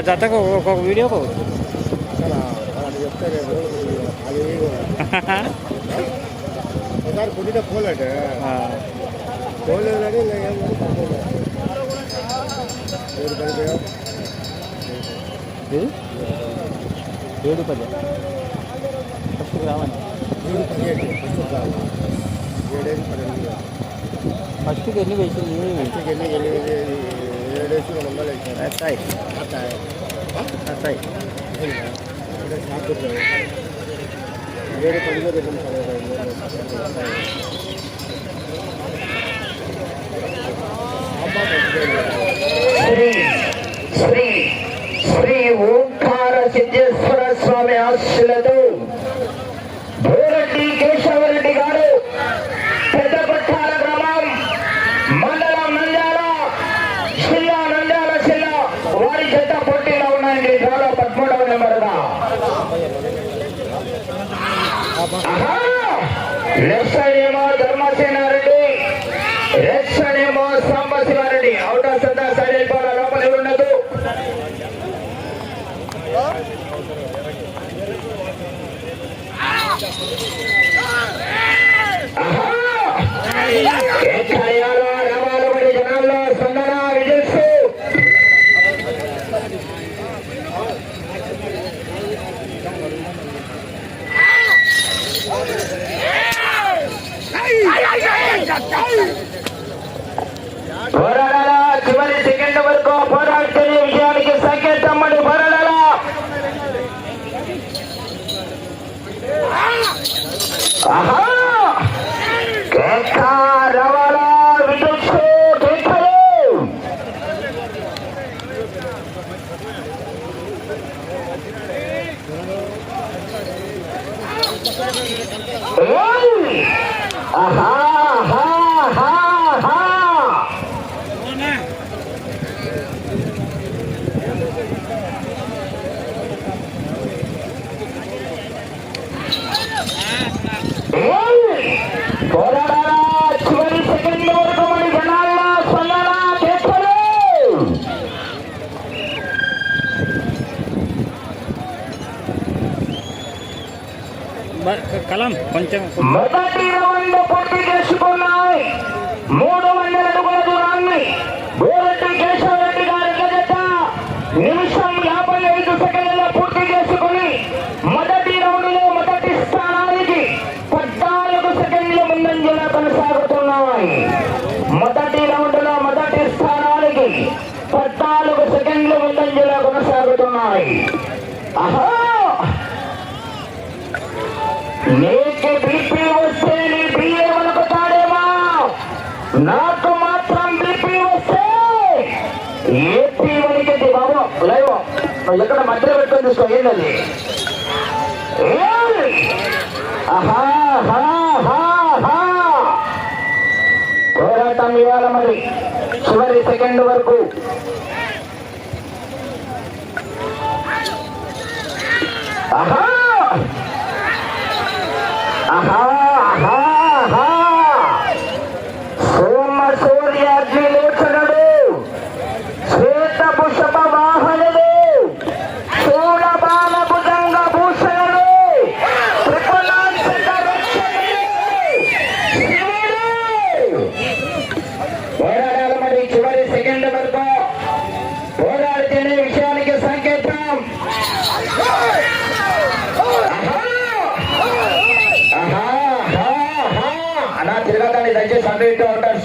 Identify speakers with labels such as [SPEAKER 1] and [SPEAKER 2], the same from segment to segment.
[SPEAKER 1] జతకు ఒక్కొక్క వీడియో
[SPEAKER 2] ఒకసారి కొద్దిగా పోలేటే పోలేదని
[SPEAKER 1] ఏడు పది ఫస్ట్ రావాలి
[SPEAKER 2] 7-17
[SPEAKER 1] ఫస్ట్కి ఎన్ని వేసింది వస్తాయి వస్తాయి
[SPEAKER 2] 7 శ్రీ ఓంకార సిద్ధేశ్వర స్వామి ఆశీస్సులతో భూరెడ్డి కేశవరెడ్డి గారు పెద్దపట్టాల గ్రామం మండలం నంద్యాల జిల్లా వారి జత పోటీలో ఉన్నాయండి. డ్రాలో 13వ నెంబరుగా లెఫ్ట్ సైడ్ ఏమో ధర్మసేనారెడ్డి, రైట్ సైడ్ ఏమో సాంబశివారెడ్డి. అవుట్ ఆఫ్ సదా సైడ్ వెళ్ళిపోవాలి, లోపల ఎవరు ఉండదు. రవాలబడి జనాల్లో స్పందన విజయస్తూ పోరాడాలా చివరి సెకండ్ వరకు పోరాడితే విజయానికి సంకేతం అని పోరాడాలా. రవాలా విజయస్తూ పోరాడాలా చివరి సెకండ్ వరకు మన జనాల్లో స్పందన చేస్తారు.
[SPEAKER 1] కలం కొంచెం
[SPEAKER 2] మొదటి రౌండ్ పూర్తి చేసుకున్నాయి. 300 అడుగుల దూరాన్ని భూరెడ్డి కేశవరెడ్డి గారి జత నిమిషం 55 సెకండ్లలో పూర్తి చేసుకుని మొదటి రౌండ్ లో మొదటి స్థానానికి 14 సెకండ్ల ముందంజలో కొనసాగుతున్నాయి. మొదటి రౌండ్ లో మొదటి స్థానానికి 14 సెకండ్ల ముందంజలో కొనసాగుతున్నాయి. నీకు బీపీ వస్తే నీ బిఏ వణుకుతాడేమో, నాకు మాత్రం బీపీ వస్తే ఏపీ వణికింది బాబు. లేవు నువ్వు ఎక్కడ మధ్యలో పెట్టుకొని చూసుకో. ఏంటది పోరాటం ఇవాళ మరి చివరి సెకండ్ వరకు. సోమ సూర్యాగ్ని లేఖనుడు, శ్వేత పుష్ప వాహనుడు, చూడబాల భుజంగ భూషణుడు, పోరాడాల మరి చివరి సెకండ్ వరకు పోరాడితేనే విషయానికి సంకేతం. అలా తిరగతాన్ని దయచేసి అడ్డు ఉంటారు.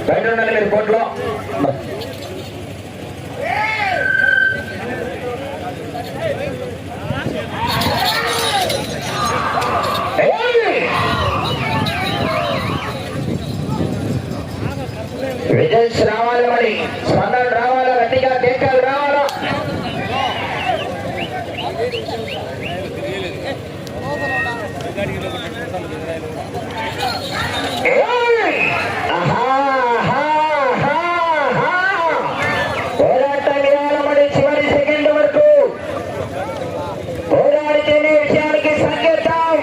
[SPEAKER 2] బయట ఉండాలి మీరు కోర్టులో. విజయ్ రావాలి మరి, స్పందన రావాలా, గట్టిగా కేకలు రావాలా. పోరాటం ఇవాళ మరి చివరి సెకండ్ వరకు పోరాడితేనే విషయానికి సంకేతం.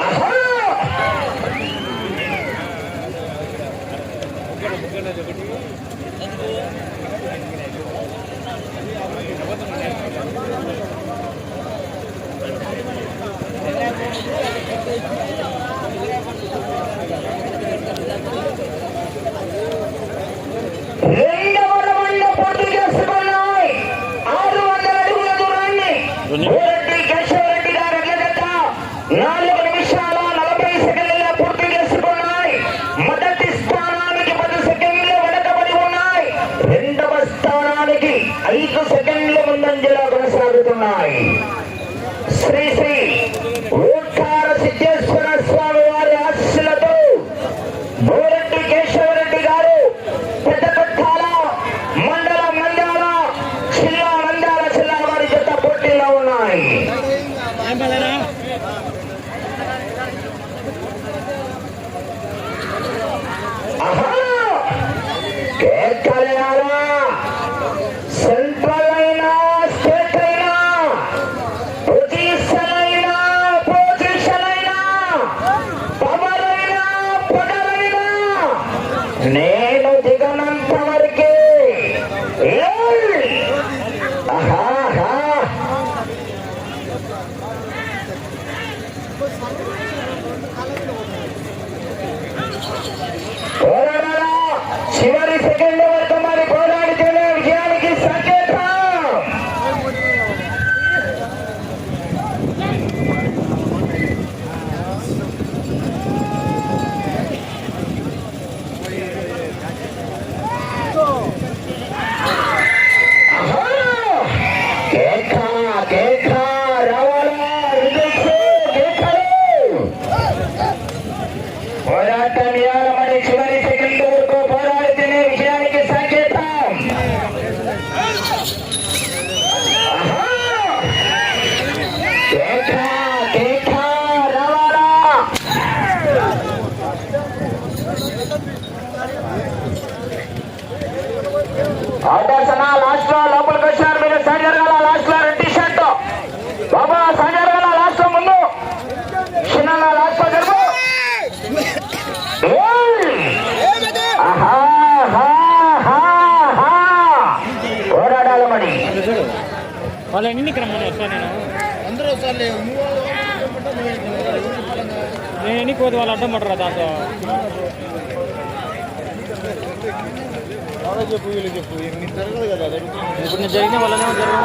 [SPEAKER 2] ఆహా కేకలేయాలా సెంట్రల్ అయినా స్టేట్ అయినా పొజిషన్ అయినా పవర్ అయినా పొగరైనా నేను దిగనంత వరకే పోరాడాలా చివరి సెకండ్ వరకు మరి పోరాడితేనే విజయానికి సంకేతం. పోరాటం ఇవ్వాలని చివరి సెకండ్ వరకు పోరాడితేనే విజయానికి సంకేతం. లాస్ట్ లో లోపలికి వచ్చారు. మీరు సైడ్ జరగాల. లాస్ట్ లో రెడ్ షర్ట్ బాబా సైడ్ జరగాల. లాస్ట్ లో ముందు చిన్న లాస్ట్ లో జరుగు. పోరాడాలి మరి.
[SPEAKER 1] వాళ్ళు ఎన్నికి రమ్మని వస్తాను నేను.
[SPEAKER 3] అందరూ వస్తారులే.
[SPEAKER 1] నేను ఎన్ని పోతే వాళ్ళు అడ్డం పడరా దాంతో.
[SPEAKER 3] చెప్పు వీళ్ళు చెప్పు నీకు జరగదు కదా.
[SPEAKER 1] ఇప్పుడు నేను జరిగిన వాళ్ళనే జరిగిన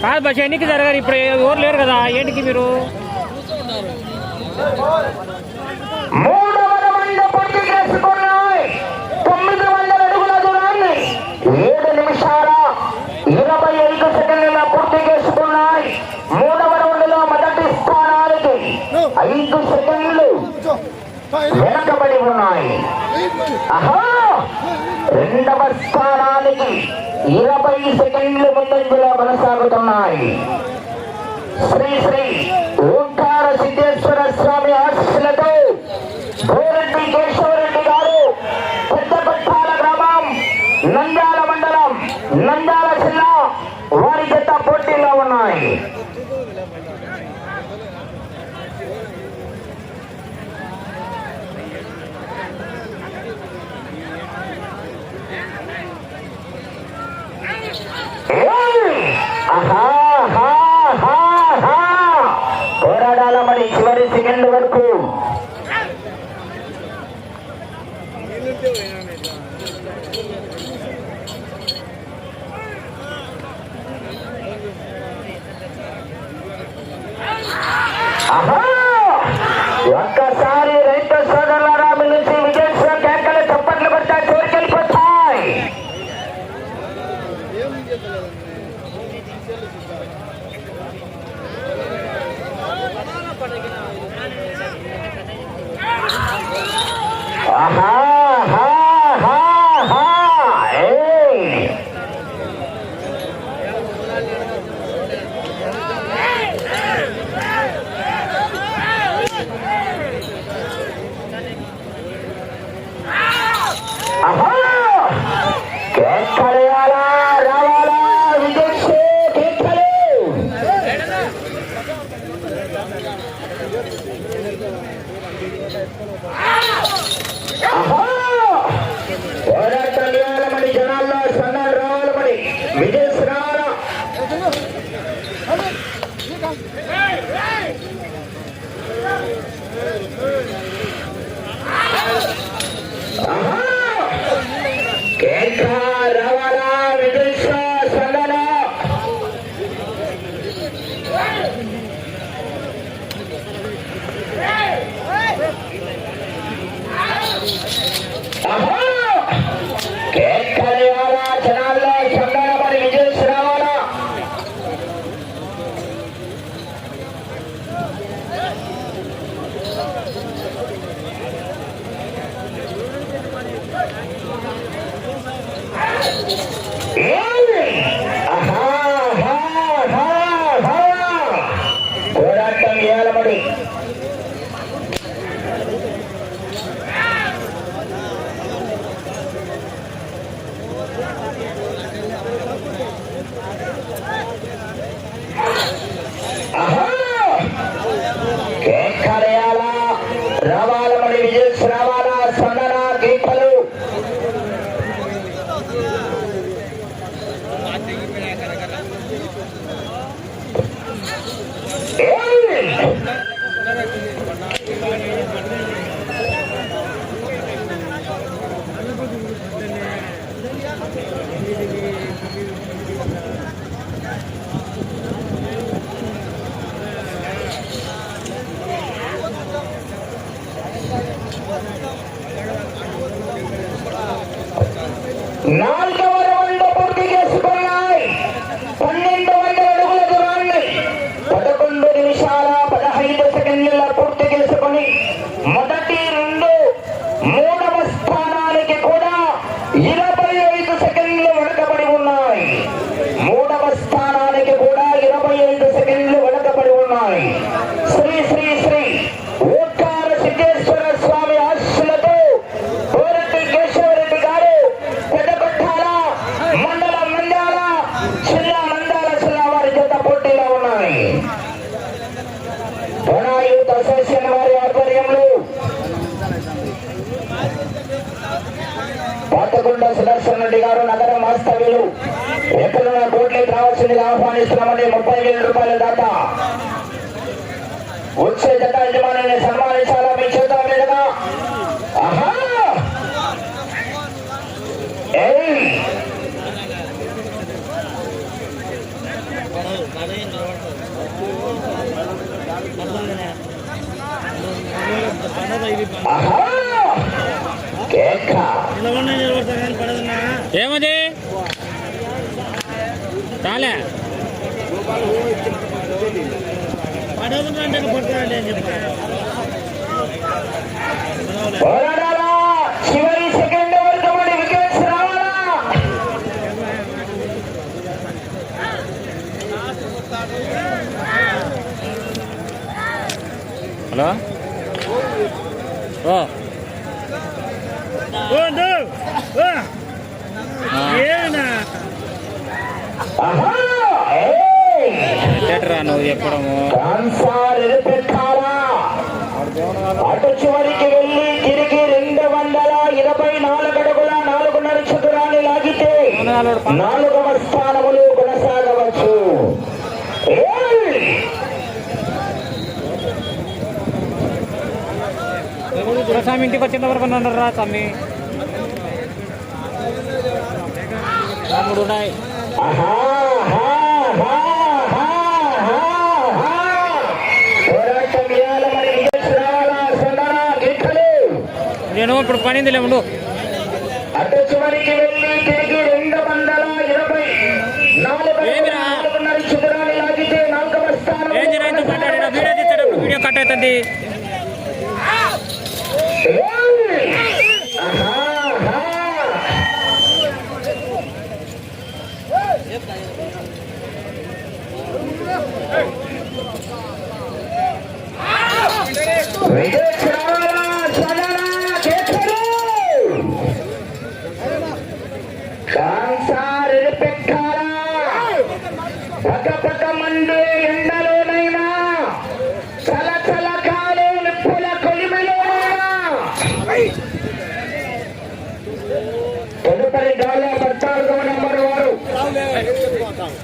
[SPEAKER 1] కాదు బస్ ఎన్నికి జరగారు. ఇప్పుడు ఎవరు లేరు కదా ఏంటికి మీరు.
[SPEAKER 2] 3వ రౌండ్ పూర్తి చేసుకున్నాయి. 900 అడుగుల దూరాన్ని 7 నిమిషాల 25 సెకండ్ల పూర్తి చేసుకున్నాయి. 3వ రౌండ్ లో మొదటి స్థానానికి 5 సెకండ్లు వెనకబడి ఉన్నాయి. 2వ స్థానానికి 20 సెకండ్లు ముందంజలో కొనసాగుతున్నాయి. శ్రీ శ్రీ ఓంకార సిద్ధేశ్వర స్వామి ఆశీస్సులతో బోరెడ్డి కేశవరెడ్డి గారు పెద్దపట్టాల గ్రామం నంద్యాల మండలం నంద్యాల జిల్లా వారి జత పోటీలో ఉన్నాయి. పోరాడాల మరి చివరి సెకండ్ వరకు. ఒక్కసారి రైతు సోదరులారా మీ నుంచి విజయోత్సవ కేకలు చప్పట్లు కొట్టా కోరికెళ్ళిపోతాయి. నాలుగవ రౌండ్ పూర్తి చేసుకున్నాయి. 1200 అడుగుల దూరాన్ని 11 నిమిషాల 15 సెకండ్ల పూర్తి చేసుకుని మొదటి రెండు మూడవ స్థానానికి కూడా 25 సెకండ్లు వెనుకబడి ఉన్నాయి. మూడవ స్థానానికి కూడా 25 సెకండ్లు వెనుకబడి ఉన్నాయి. శ్రీ శ్రీ శ్రీ ఓంకార సిద్ధేశ్వర స్వామి ఆశీస్సులతో కోరటి కేశవరెడ్డి గారు పెద్దకొట్టాల మండలం నంద్యాల జిల్లా నంద్యాల జిల్లా వారి జత పోటీలో ఉన్నాయి. యూత్ అసోసియేషన్ వారి ఆధ్వర్యంలో పాతకొండ సుదర్శన్ రెడ్డి గారు నగరం వాస్తవ్యులు ఎక్కడున్న కోట్లకి రావాల్సిందిగా ఆహ్వానిస్తున్నామని 30,000 రూపాయల దాకా వచ్చే జత యజమానిని సన్మానించాలా మీ చేతుల మీదుగా. ఆహా
[SPEAKER 1] ఏమది చాలే
[SPEAKER 2] పోరాడాలా చివరి సెకండ్ వరకు మన వికెట్స్ రావాలా.
[SPEAKER 1] హలో ఓ ఎట్రా నువ్వు చెప్పడము
[SPEAKER 2] అటు చివరికి వెళ్ళి తిరిగి 224 అడుగుల 4.5 చతురాన్ని లాగితే 4వ స్థానములు కొనసాగవచ్చు.
[SPEAKER 1] స్వామి ఇంటికి వచ్చిన వరకు అన్నారా స్వామి ఉన్నాయి. నేను ఇప్పుడు పనింది లేముండు.
[SPEAKER 2] అటు చివరికి వెళ్ళి తిరిగి 224 చతురాన్ని లాగితే 4వ స్థానం.
[SPEAKER 1] వీడియో తీసేటప్పుడు వీడియో కట్ అవుతుంది.
[SPEAKER 2] పక్క మంది ఎండలోనైనా చల చల కాలే నిప్పుల కొలిమిలోనైనా తదుపరి గాలి 14వ నంబర్ వారు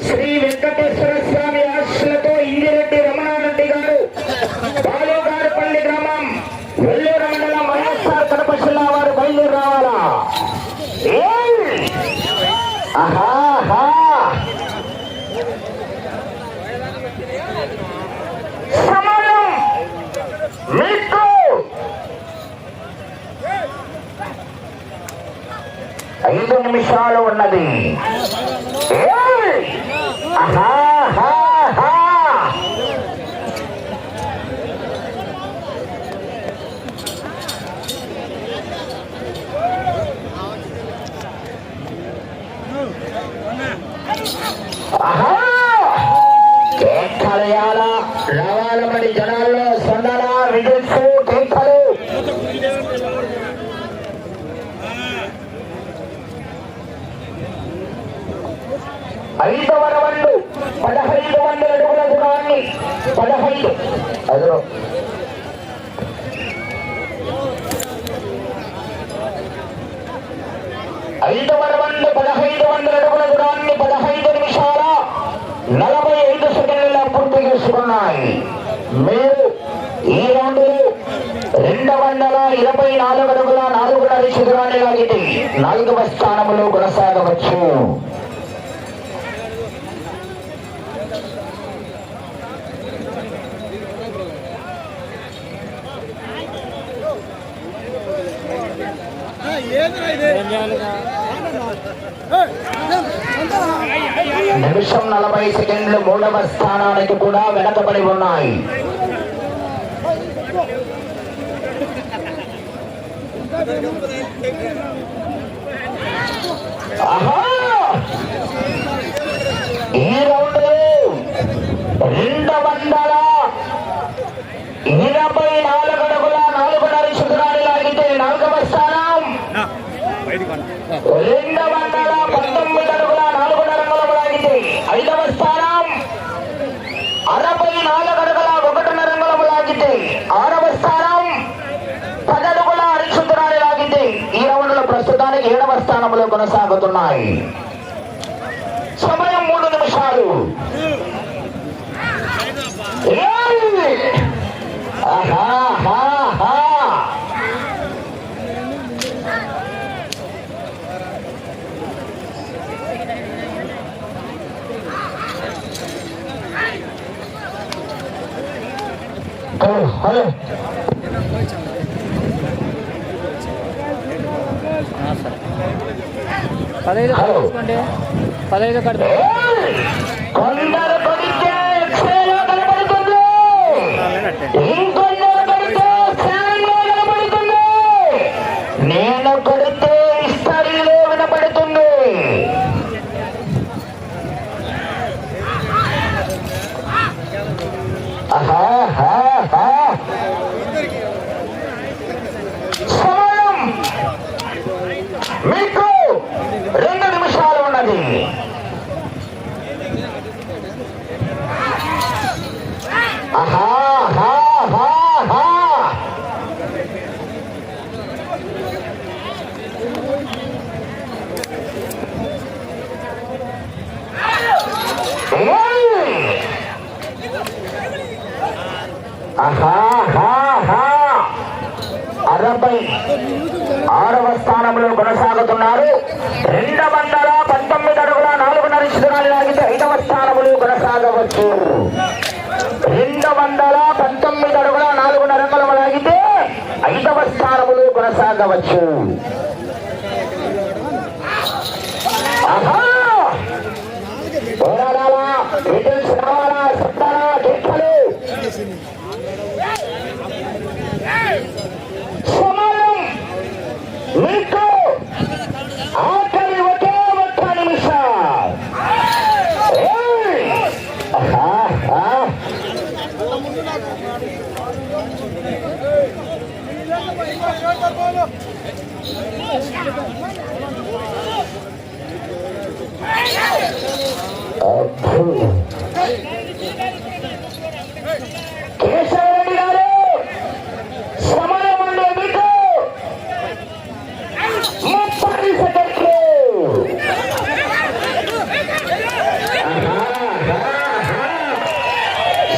[SPEAKER 2] శ్రీ వెంకటేశ్వర స్వామి ఆశీస్సులతో ఇందిరెడ్డి రమణారెడ్డి గారు బాలుగారిపల్లి గ్రామం వెల్లూరు మండలం వైఎస్ఆర్ కడప జిల్లా వారు బయలుదేరి రావాలా. సమయం మీకు 5 నిమిషాలు ఉన్నది. కేకలయాల రావాలమని జనాల్లో సొందల విజిల్స్ కేకలు. 5వ రౌండ్ 1500 అడుగుల దూరాన్ని 15 అదును 5వ రౌండ్ 1500 అడుగుల దూరాన్ని 15 నిమిషాల 45 సెకండ్ల పూర్తి చేసుకున్నాయి. మీరు ఈ రౌండ్ 224 అడుగుల 4.5 చదరాన్ని లాగితే 4వ స్థానంలో కొనసాగవచ్చు. నిమిషం 40 సెకండ్లు 3వ స్థానానికి కూడా వెనకబడి ఉన్నాయి. ఈ రౌండ్ 224 అడుగుల 4.5 చదరాన్ని లాగితే 4వ స్థానం. 219 అడుగుల 4.5 అంగుళములు లాగితే 5వ స్థానం. 64 అడుగుల 1.5 అంగుళములు లాగితే 6వ స్థానం. 10 అడుగుల 6 చదరాన్ని లాగితే ఈ రౌండ్ లో ప్రస్తుతానికి 7వ స్థానంలో కొనసాగుతున్నాయి. సమయం 3 నిమిషాలు. హలో
[SPEAKER 1] 15 కట్టుకోండి. 15 కట్టు.
[SPEAKER 2] కొందరు కొడితే ఎక్స్రేలో కనబడుతుంది, ఇంకొందరు కొడితే స్కానింగ్లో కనబడుతుంది, నేను కొడితే హిస్టరీలో వినపడుతుంది. సమయం మీకు 2 నిమిషాలు ఉన్నది. అరవై 6వ స్థానంలో కొనసాగుతున్నారు. 219 అడుగుల 4.5 చదరాన్ని లాగితే 5వ స్థానంలో కొనసాగవచ్చు. 219 అడుగుల 4.5 అంగుళములు లాగితే 5వ స్థానంలో కొనసాగవచ్చు. పోరాడాలా, విజిల్స్ రావాలా, సత్తారా, కేకలు. సమయం మీకు ఆఖరి ఒకే ఒక్క నిమిషం. కేశవరెడ్డి గారు సమయం ఉండే మీకు 30 సెకండ్లు.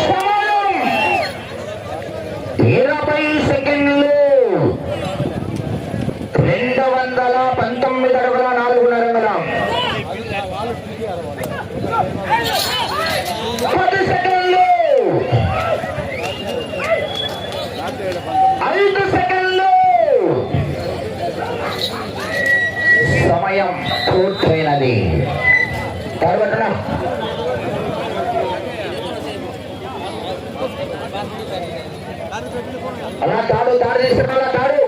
[SPEAKER 2] సమయం 20 సెకండ్లు. 219 అడుగుల 4.5 అంగుళం. 10 సెకండ్లు. 5 సెకండ్లు. సమయం పూర్తయినది. తర్వాత అలా తాడు తీసుకున్నా తాడు.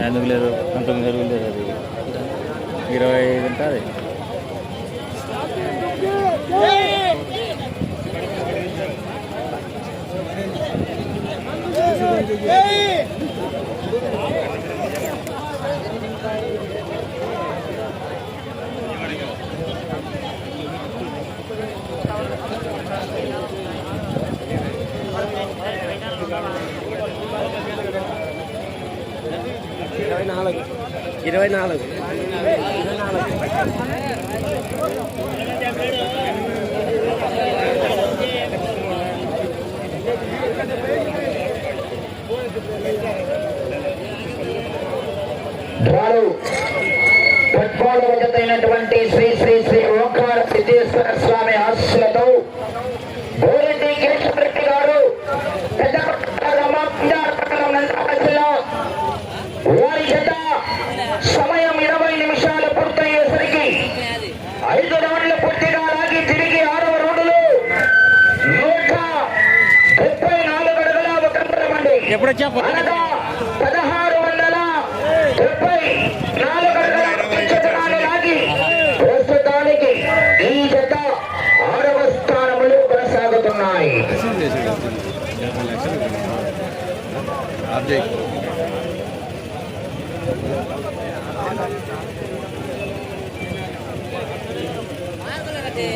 [SPEAKER 1] ఎందుకు లేదు 19 అడుగులు లేదు, అది 25 ఉంటుంది.
[SPEAKER 4] 24.
[SPEAKER 2] డ్రాలు 14వ జత అయినటువంటి శ్రీ శ్రీ శ్రీ ఓంకార సిద్ధేశ్వర స్వామి ఆశీస్సులతో గోరెడ్డి కేశవరెడ్డి గారు వారి జత సమయం 20 నిమిషాలు పూర్తయ్యేసరికి 5 రౌండ్లు పూర్తిగా లాగి తిరిగి 6వ రౌండ్లు 134 అడుగుల ఒక అండి. అనగా 1674 అడుగుల లాగి ప్రస్తుతానికి ఈ జత 6వ స్థానంలో కొనసాగుతున్నాయి.
[SPEAKER 5] Aku nak kata,